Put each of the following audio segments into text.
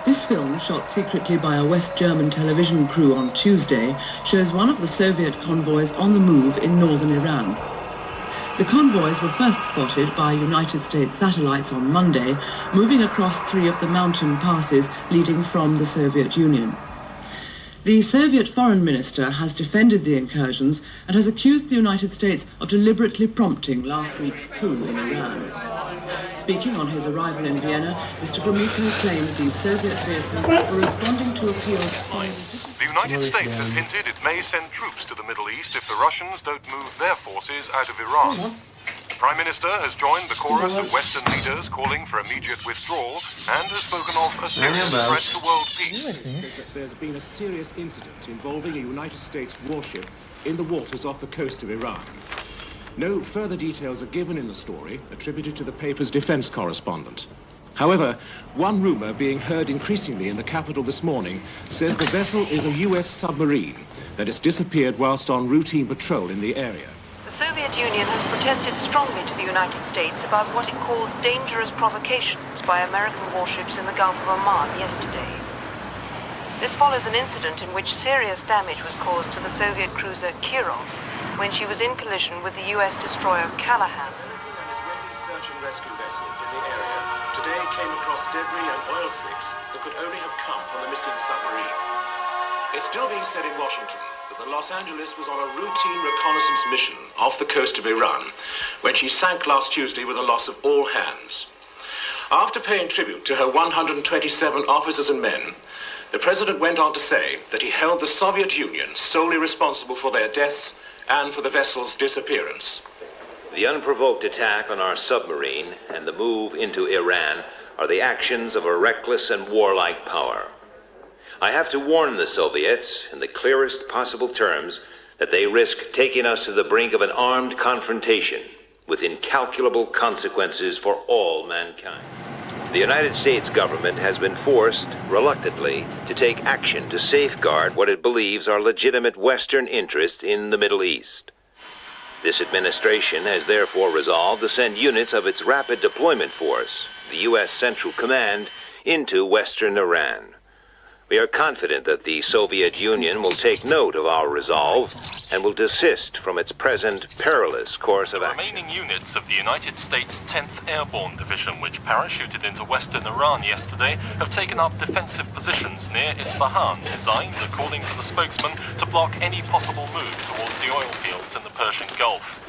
This film, shot secretly by a West German television crew on Tuesday, shows one of the Soviet convoys on the move in northern Iran. The convoys were first spotted by United States satellites on Monday, moving across 3 of the mountain passes leading from the Soviet Union. The Soviet foreign minister has defended the incursions and has accused the United States of deliberately prompting last week's coup in Iran. Speaking on his arrival in Vienna, Mr. Gromyko claims these Soviet vehicles were responding to appeals. The United States has hinted it may send troops to the Middle East if the Russians don't move their forces out of Iran. The Prime Minister has joined the chorus of Western leaders calling for immediate withdrawal and has spoken of a serious threat to world peace. There's been a serious incident involving a United States warship in the waters off the coast of Iran. No further details are given in the story, attributed to the paper's defense correspondent. However, one rumor being heard increasingly in the capital this morning says the vessel is a US submarine that has disappeared whilst on routine patrol in the area. The Soviet Union has protested strongly to the United States about what it calls dangerous provocations by American warships in the Gulf of Oman yesterday. This follows an incident in which serious damage was caused to the Soviet cruiser Kirov when she was in collision with the US destroyer Callahan. Israeli search and rescue vessels in the area today came across debris and oil slicks that could only have come from the missing submarine. It's still being said in Washington that the Los Angeles was on a routine reconnaissance mission off the coast of Iran when she sank last Tuesday with the loss of all hands. After paying tribute to her 127 officers and men, the president went on to say that he held the Soviet Union solely responsible for their deaths and for the vessel's disappearance. The unprovoked attack on our submarine and the move into Iran are the actions of a reckless and warlike power. I have to warn the Soviets in the clearest possible terms that they risk taking us to the brink of an armed confrontation with incalculable consequences for all mankind. The United States government has been forced, reluctantly, to take action to safeguard what it believes are legitimate Western interests in the Middle East. This administration has therefore resolved to send units of its Rapid Deployment Force, the U.S. Central Command, into Western Iran. We are confident that the Soviet Union will take note of our resolve and will desist from its present perilous course of action. The remaining units of the United States 10th Airborne Division, which parachuted into western Iran yesterday, have taken up defensive positions near Isfahan, designed, according to the spokesman, to block any possible move towards the oil fields in the Persian Gulf.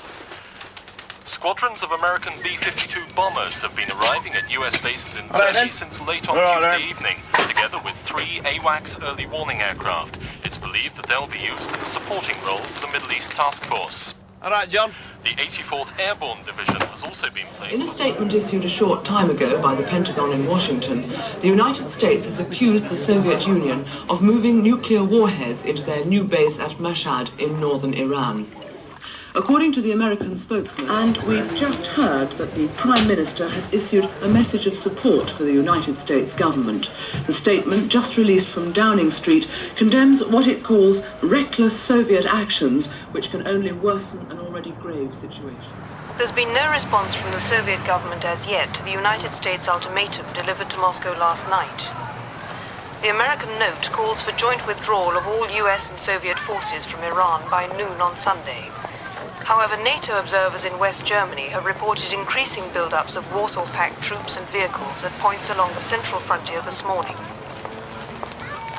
Squadrons of American B-52 bombers have been arriving at US bases in Turkey since late on Tuesday evening, together with 3 AWACS early warning aircraft. It's believed that they'll be used in a supporting role to the Middle East Task Force. All right, John. The 84th Airborne Division has also been placed... In a statement issued a short time ago by the Pentagon in Washington, the United States has accused the Soviet Union of moving nuclear warheads into their new base at Mashhad in northern Iran. According to the American spokesman, and we've just heard that the Prime Minister has issued a message of support for the United States government. The statement, just released from Downing Street, condemns what it calls reckless Soviet actions, which can only worsen an already grave situation. There's been no response from the Soviet government as yet to the United States ultimatum delivered to Moscow last night. The American note calls for joint withdrawal of all US and Soviet forces from Iran by noon on Sunday. However, NATO observers in West Germany have reported increasing build-ups of Warsaw Pact troops and vehicles at points along the central frontier this morning.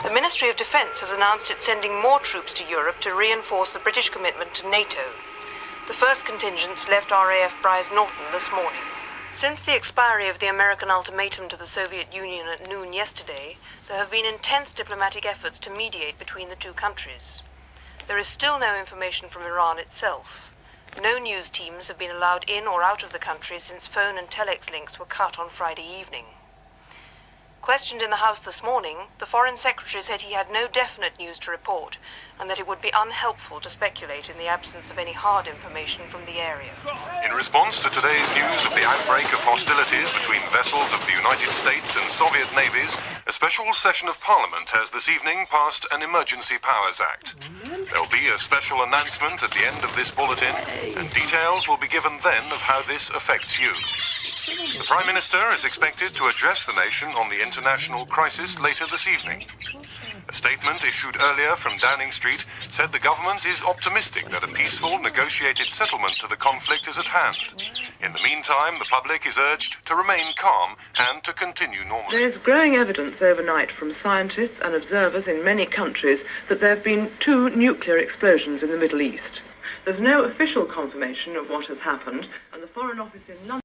The Ministry of Defense has announced it's sending more troops to Europe to reinforce the British commitment to NATO. The first contingents left RAF Brize Norton this morning. Since the expiry of the American ultimatum to the Soviet Union at noon yesterday, there have been intense diplomatic efforts to mediate between the two countries. There is still no information from Iran itself. No news teams have been allowed in or out of the country since phone and telex links were cut on Friday evening. Questioned in the House this morning, the Foreign Secretary said he had no definite news to report and that it would be unhelpful to speculate in the absence of any hard information from the area. In response to today's news of the outbreak of hostilities between vessels of the United States and Soviet navies, a special session of Parliament has this evening passed an Emergency Powers Act. There'll be a special announcement at the end of this bulletin, and details will be given then of how this affects you. The Prime Minister is expected to address the nation on the international crisis later this evening. A statement issued earlier from Downing Street said the government is optimistic that a peaceful, negotiated settlement to the conflict is at hand. In the meantime, the public is urged to remain calm and to continue normally. There is growing evidence overnight from scientists and observers in many countries that there have been 2 nuclear explosions in the Middle East. There's no official confirmation of what has happened, and the Foreign Office in London